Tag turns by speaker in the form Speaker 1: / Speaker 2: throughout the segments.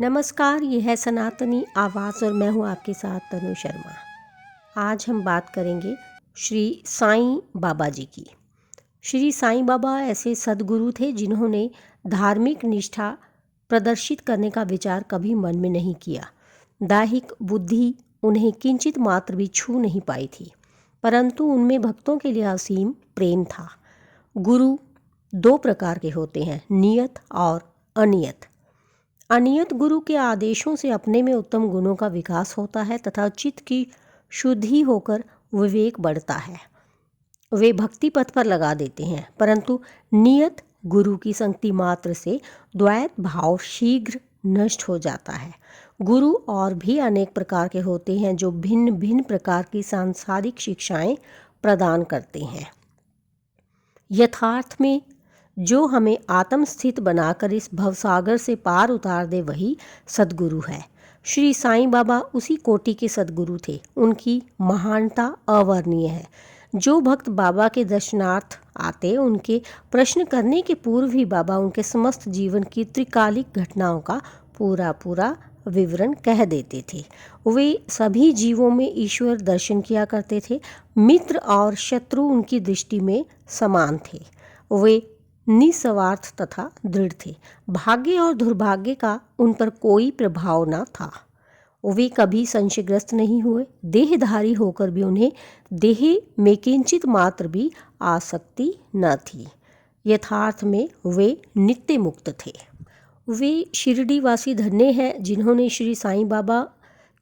Speaker 1: नमस्कार, ये है सनातनी आवाज़ और मैं हूँ आपके साथ तनु शर्मा। आज हम बात करेंगे श्री साईं बाबा जी की। श्री साईं बाबा ऐसे सद्गुरु थे जिन्होंने धार्मिक निष्ठा प्रदर्शित करने का विचार कभी मन में नहीं किया। दैहिक बुद्धि उन्हें किंचित मात्र भी छू नहीं पाई थी, परंतु उनमें भक्तों के लिए असीम प्रेम था। गुरु दो प्रकार के होते हैं, नियत और अनियत। अनियत गुरु के आदेशों से अपने में उत्तम गुणों का विकास होता है तथा चित्त की शुद्धि होकर विवेक बढ़ता है। वे भक्ति पथ पर लगा देते हैं, परंतु नियत गुरु की संगति मात्र से द्वैत भाव शीघ्र नष्ट हो जाता है। गुरु और भी अनेक प्रकार के होते हैं जो भिन्न भिन्न प्रकार की सांसारिक शिक्षाएं प्रदान करते हैं। यथार्थ में जो हमें आत्मस्थित बनाकर इस भवसागर से पार उतार दे वही सद्गुरु है। श्री साईं बाबा उसी कोटि के सद्गुरु थे। उनकी महानता अवर्णनीय है। जो भक्त बाबा के दर्शनार्थ आते उनके प्रश्न करने के पूर्व ही बाबा उनके समस्त जीवन की त्रिकालिक घटनाओं का पूरा विवरण कह देते थे। वे सभी जीवों में ईश्वर दर्शन किया करते थे। मित्र और शत्रु उनकी दृष्टि में समान थे। वे निस्वार्थ तथा दृढ़ थे। भाग्य और दुर्भाग्य का उन पर कोई प्रभाव न था। वे कभी संशयग्रस्त नहीं हुए। देहधारी होकर भी उन्हें देह में किंचित मात्र भी आसक्ति न थी। यथार्थ में वे नित्य मुक्त थे। वे शिरडीवासी धन्य हैं जिन्होंने श्री साईं बाबा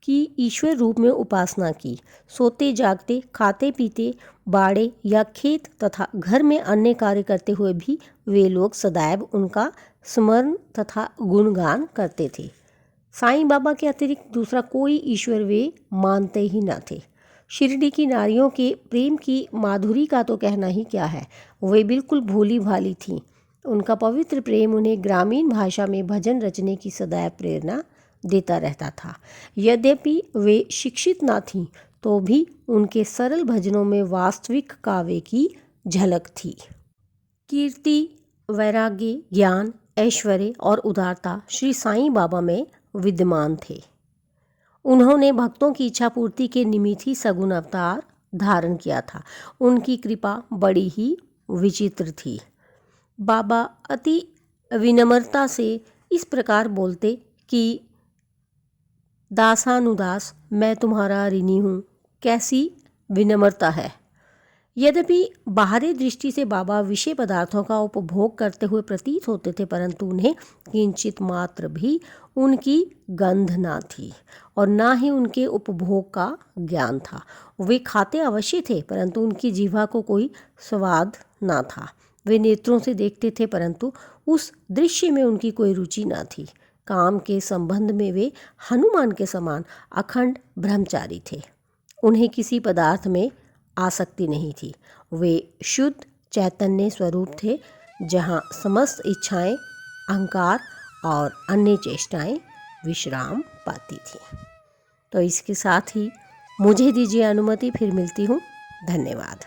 Speaker 1: की ईश्वर रूप में उपासना की। सोते जागते, खाते पीते, बाड़े या खेत तथा घर में अन्य कार्य करते हुए भी वे लोग सदैव उनका स्मरण तथा गुणगान करते थे। साईं बाबा के अतिरिक्त दूसरा कोई ईश्वर वे मानते ही न थे। शिरडी की नारियों के प्रेम की माधुरी का तो कहना ही क्या है। वे बिल्कुल भोली भाली थीं। उनका पवित्र प्रेम उन्हें ग्रामीण भाषा में भजन रचने की सदैव प्रेरणा देता रहता था। यद्यपि वे शिक्षित न थीं तो भी उनके सरल भजनों में वास्तविक काव्य की झलक थी। कीर्ति, वैराग्य, ज्ञान, ऐश्वर्य और उदारता श्री साईं बाबा में विद्यमान थे। उन्होंने भक्तों की इच्छा पूर्ति के निमित्त ही सगुण अवतार धारण किया था। उनकी कृपा बड़ी ही विचित्र थी। बाबा अति विनम्रता से इस प्रकार बोलते कि दासानुदास मैं तुम्हारा ऋणी हूँ। कैसी विनम्रता है। यद्यपि बाहरी दृष्टि से बाबा विषय पदार्थों का उपभोग करते हुए प्रतीत होते थे, परंतु उन्हें किंचित मात्र भी उनकी गंध ना थी और ना ही उनके उपभोग का ज्ञान था। वे खाते अवश्य थे, परंतु उनकी जीवा को कोई स्वाद ना था। वे नेत्रों से देखते थे, परंतु उस दृश्य में उनकी कोई रुचि ना थी। काम के संबंध में वे हनुमान के समान अखंड ब्रह्मचारी थे। उन्हें किसी पदार्थ में आसक्ति नहीं थी। वे शुद्ध चैतन्य स्वरूप थे, जहाँ समस्त इच्छाएं, अहंकार और अन्य चेष्टाएं विश्राम पाती थीं। तो इसके साथ ही मुझे दीजिए अनुमति, फिर मिलती हूँ। धन्यवाद।